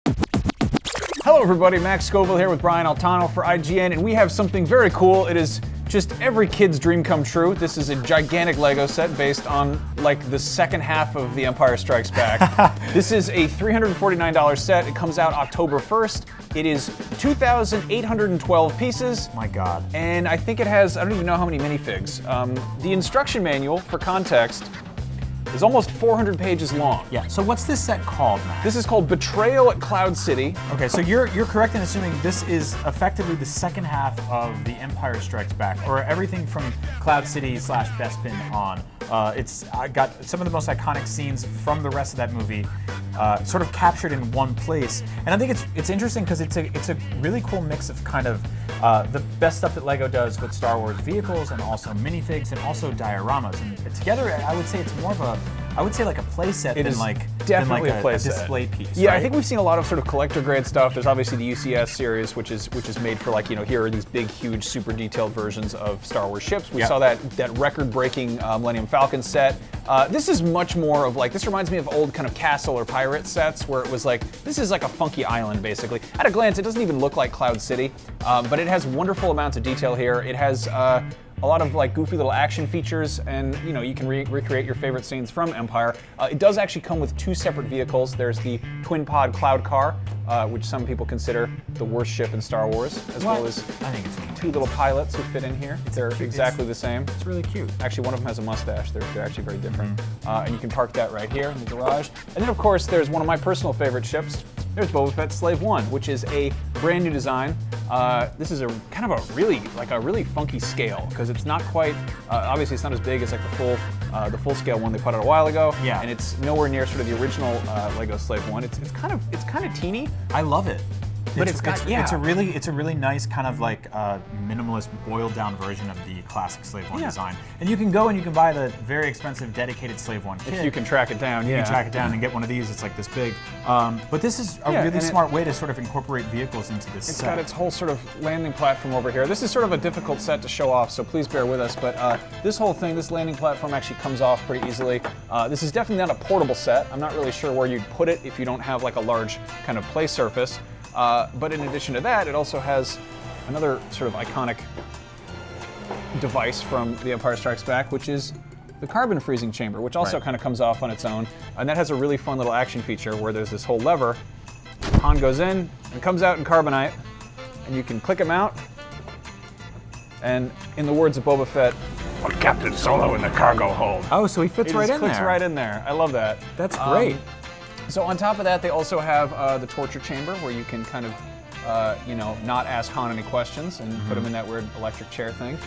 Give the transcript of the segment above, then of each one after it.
Hello everybody, Max Scoville here with Brian Altano for IGN, and we have something very cool. It is just every kid's dream come true. This is a gigantic Lego set based on like the second half of The Empire Strikes Back. This is a $349 set. It comes out October 1st. It is 2,812 pieces. My God. And I think it has, I don't even know how many minifigs. The instruction manual, for context, is almost 400 pages long. Yeah, so what's this set called, Matt? This is called Betrayal at Cloud City. Okay, so you're correct in assuming this is effectively the second half of The Empire Strikes Back, or everything from Cloud City / Bespin on. It's got some of the most iconic scenes from the rest of that movie sort of captured in one place. And I think it's interesting because it's a really cool mix of kind of the best stuff that Lego does with Star Wars vehicles and also minifigs and also dioramas. And together, I would say it's more of like a play set than like a display piece. Yeah, right? I think we've seen a lot of sort of collector grade stuff. There's obviously the UCS series, which is made for like, here are these big, huge, super detailed versions of Star Wars ships. We saw that record-breaking Millennium Falcon set. This is much more of like, this reminds me of old kind of castle or pirate sets where it was like, this is like a funky island basically. At a glance, it doesn't even look like Cloud City, but it has wonderful amounts of detail here. It has a lot of like goofy little action features, and you can recreate your favorite scenes from Empire. It does actually come with two separate vehicles. There's the twin pod cloud car, which some people consider the worst ship in Star Wars, as well as I think it's two little pilots who fit in here. They're exactly the same. It's really cute. Actually, one of them has a mustache. They're actually very different. And you can park that right here in the garage. And then, of course, there's one of my personal favorite ships. There's Boba Fett Slave One, which is a brand new design. This is a kind of a really funky scale, because it's not quite, obviously it's not as big as like the full scale one they put out a while ago. Yeah. And it's nowhere near sort of the original Lego Slave One. It's kind of teeny. I love it. But it's a really nice kind of like minimalist boiled down version of the classic Slave One design. And you can go and you can buy the very expensive dedicated Slave One kit. If you can track it down, You can track it down and get one of these. It's like this big. But this is a really smart way to sort of incorporate vehicles into this set. It's got its whole sort of landing platform over here. This is sort of a difficult set to show off, so please bear with us. But this whole thing, this landing platform actually comes off pretty easily. This is definitely not a portable set. I'm not really sure where you'd put it if you don't have like a large kind of play surface. But in addition to that, it also has another sort of iconic device from The Empire Strikes Back, which is the carbon freezing chamber, which also kind of comes off on its own. And that has a really fun little action feature where there's this whole lever. Han goes in and comes out in carbonite, and you can click him out. And in the words of Boba Fett, "Put Captain Solo in the cargo hold." Oh, so he fits right in there. Clicks right in there. I love that. That's great. So on top of that, they also have the torture chamber, where you can kind of, not ask Han any questions and put him in that weird electric chair thing.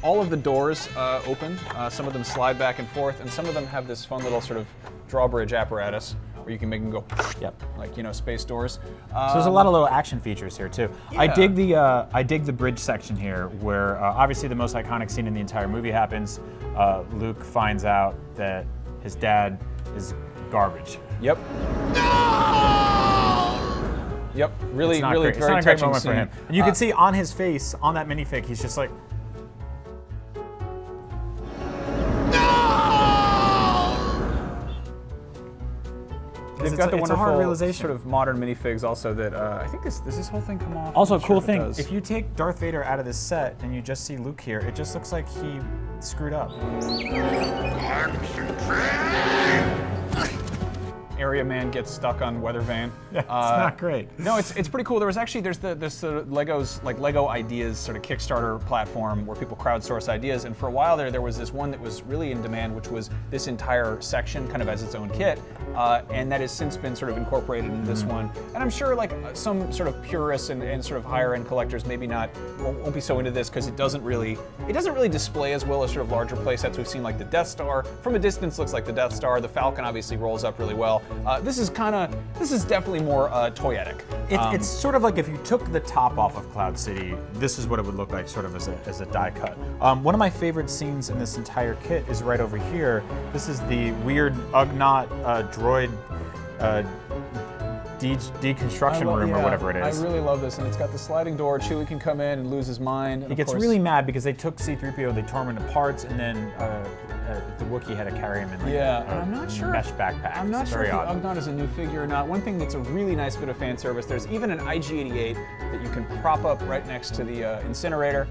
All of the doors open. Some of them slide back and forth, and some of them have this fun little sort of drawbridge apparatus where you can make them go, like space doors. So there's a lot of little action features here too. Yeah. I dig the bridge section here, where obviously the most iconic scene in the entire movie happens. Luke finds out that his dad is garbage. Yep. Yep. Really, It's very not a great touching moment scene. for him. And you can see on his face, on that minifig, he's just like. They've got the it's a wonderful hard realization. sort of modern minifigs also that I think does this whole thing come off? Also, I'm a not cool sure if it thing, does. if you take Darth Vader out of this set and you just see Luke here, it just looks like he screwed up. Area man gets stuck on weather vane. Yeah, it's not great. No, it's pretty cool. There's the Legos, like Lego Ideas sort of Kickstarter platform where people crowdsource ideas, and for a while there was this one that was really in demand, which was this entire section kind of as its own kit, and that has since been sort of incorporated into this one. And I'm sure like some sort of purists and sort of higher end collectors maybe won't be so into this because it doesn't really display as well as sort of larger play sets. We've seen like the Death Star from a distance looks like the Death Star. The Falcon obviously rolls up really well. This is definitely more toyetic. It's sort of like if you took the top off of Cloud City, this is what it would look like, sort of as a die cut. One of my favorite scenes in this entire kit is right over here. This is the weird Ugnaught droid Deconstruction Room or whatever it is. I really love this, and it's got the sliding door. Chewie can come in and lose his mind. And he gets really mad because they took C-3PO, they tore him into parts, and then the Wookiee had to carry him in like and I'm not sure mesh backpack. I'm not sure if the odd. Ugnaught is a new figure or not. One thing that's a really nice bit of fan service, there's even an IG-88 that you can prop up right next to the incinerator.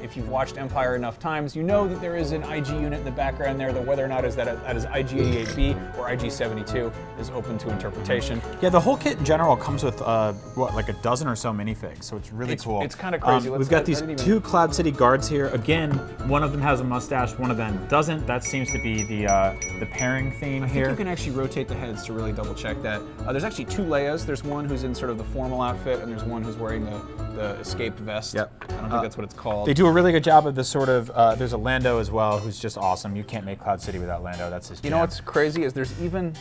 If you've watched Empire enough times, you know that there is an IG unit in the background there, though whether or not that is IG-88B or IG-72 is open to interpretation. Yeah, the whole kit in general comes with, like a dozen or so minifigs, so it's really cool. It's kind of crazy. We've got these two Cloud City guards here. Again, one of them has a mustache, one of them doesn't. That seems to be the pairing theme here. I think you can actually rotate the heads to really double check that. There's actually two Leias. There's one who's in sort of the formal outfit, and there's one who's wearing the escaped vest. Yep. I don't think that's what it's called. They do a really good job of this sort of, there's a Lando as well, who's just awesome. You can't make Cloud City without Lando, that's his jam. You know what's crazy is there's even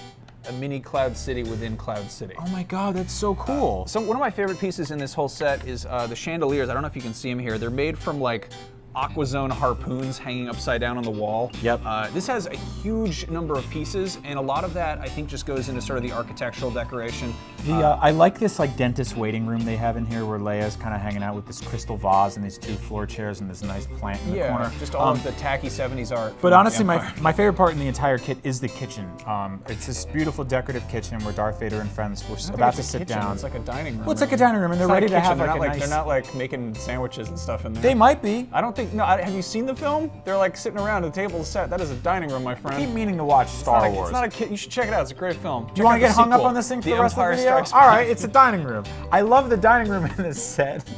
a mini Cloud City within Cloud City. Oh my God, that's so cool. So one of my favorite pieces in this whole set is the chandeliers. I don't know if you can see them here. They're made from like Aquazone harpoons hanging upside down on the wall. Yep. This has a huge number of pieces, and a lot of that I think just goes into sort of the architectural decoration. I like this like dentist waiting room they have in here where Leia's kind of hanging out with this crystal vase and these two floor chairs and this nice plant in the corner. Just all of the tacky 70s art. But honestly, my favorite part in the entire kit is the kitchen. It's this beautiful decorative kitchen where Darth Vader and friends were about to sit down. It's like a dining room. Well, it's like a dining room, and they're ready to have like a nice... They're not like making sandwiches and stuff in there. They might be. I don't think. No, have you seen the film? They're like sitting around at the table set. That is a dining room, my friend. I keep meaning to watch Star Wars. It's not a kid. You should check it out. It's a great film. Do you want to get hung up on this thing for the rest of the video? All right, it's a dining room. I love the dining room in this set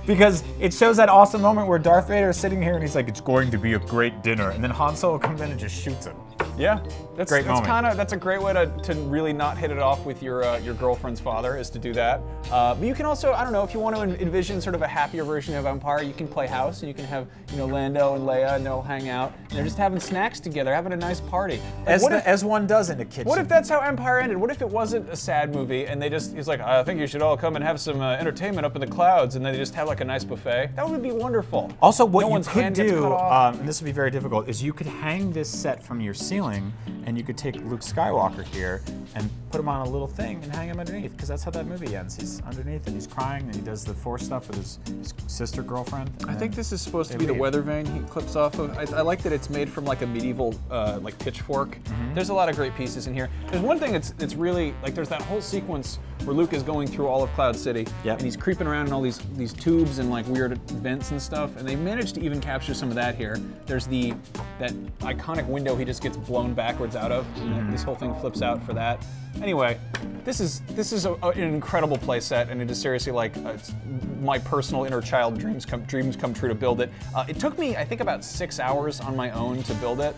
because it shows that awesome moment where Darth Vader is sitting here and he's like, "It's going to be a great dinner," and then Han Solo comes in and just shoots him. Yeah, that's great moment. That's a great way to really not hit it off with your girlfriend's father, is to do that. But you can also, I don't know, if you want to envision sort of a happier version of Empire, you can play house and you can have Lando and Leia and they'll hang out and they're just having snacks together, having a nice party. As one does in a kitchen. What if that's how Empire ended? What if it wasn't a sad movie and he's like, I think you should all come and have some entertainment up in the clouds, and then they just have like a nice buffet? That would be wonderful. Also, what you could do, and this would be very difficult, is you could hang this set from your ceiling and you could take Luke Skywalker here and put him on a little thing and hang him underneath, because that's how that movie ends. He's underneath and he's crying and he does the Force stuff with his sister girlfriend. I think this is supposed to be the weather vane he clips off of. I like that it's made from like a medieval like pitchfork. There's a lot of great pieces in here. There's one thing that's really, like, there's that whole sequence where Luke is going through all of Cloud City and he's creeping around in all these tubes and like weird vents and stuff, and they managed to even capture some of that here. There's that iconic window he just gets blown backwards out of, and this whole thing flips out for that. Anyway, this is an incredible play set, and it is seriously like it's my personal inner child dreams come true to build it. It took me, I think, about 6 hours on my own to build it.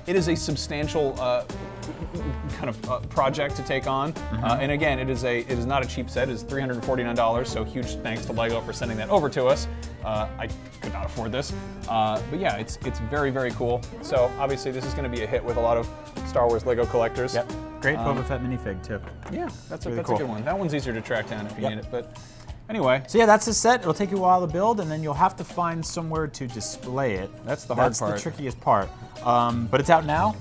It is a substantial kind of project to take on, and again, it is not a cheap set. It is $349, so huge thanks to LEGO for sending that over to us. I could not afford this, but yeah, it's very, very cool. So obviously, this is going to be a hit with a lot of Star Wars LEGO collectors. Yep. Great Boba Fett minifig too. Yeah, that's really a good one. That one's easier to track down if you need it, but. Anyway. So yeah, that's the set. It'll take you a while to build, and then you'll have to find somewhere to display it. That's the hard part. That's the trickiest part. But it's out now?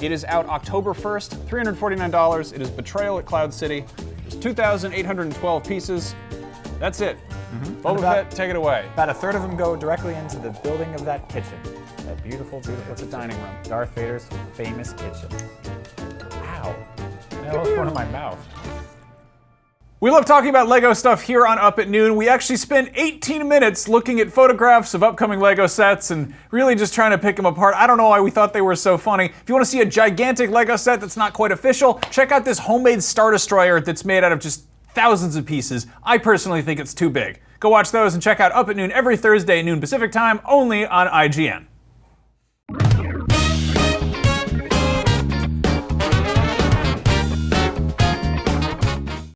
It is out October 1st, $349. It is Betrayal at Cloud City. There's 2,812 pieces. That's it. Boba Fett, take it away. About a third of them go directly into the building of that kitchen. That beautiful, beautiful It's a dining room. Darth Vader's famous kitchen. Ow. I almost went in my mouth. We love talking about LEGO stuff here on Up at Noon. We actually spent 18 minutes looking at photographs of upcoming LEGO sets and really just trying to pick them apart. I don't know why we thought they were so funny. If you want to see a gigantic LEGO set that's not quite official, check out this homemade Star Destroyer that's made out of just thousands of pieces. I personally think it's too big. Go watch those and check out Up at Noon every Thursday at noon Pacific time, only on IGN.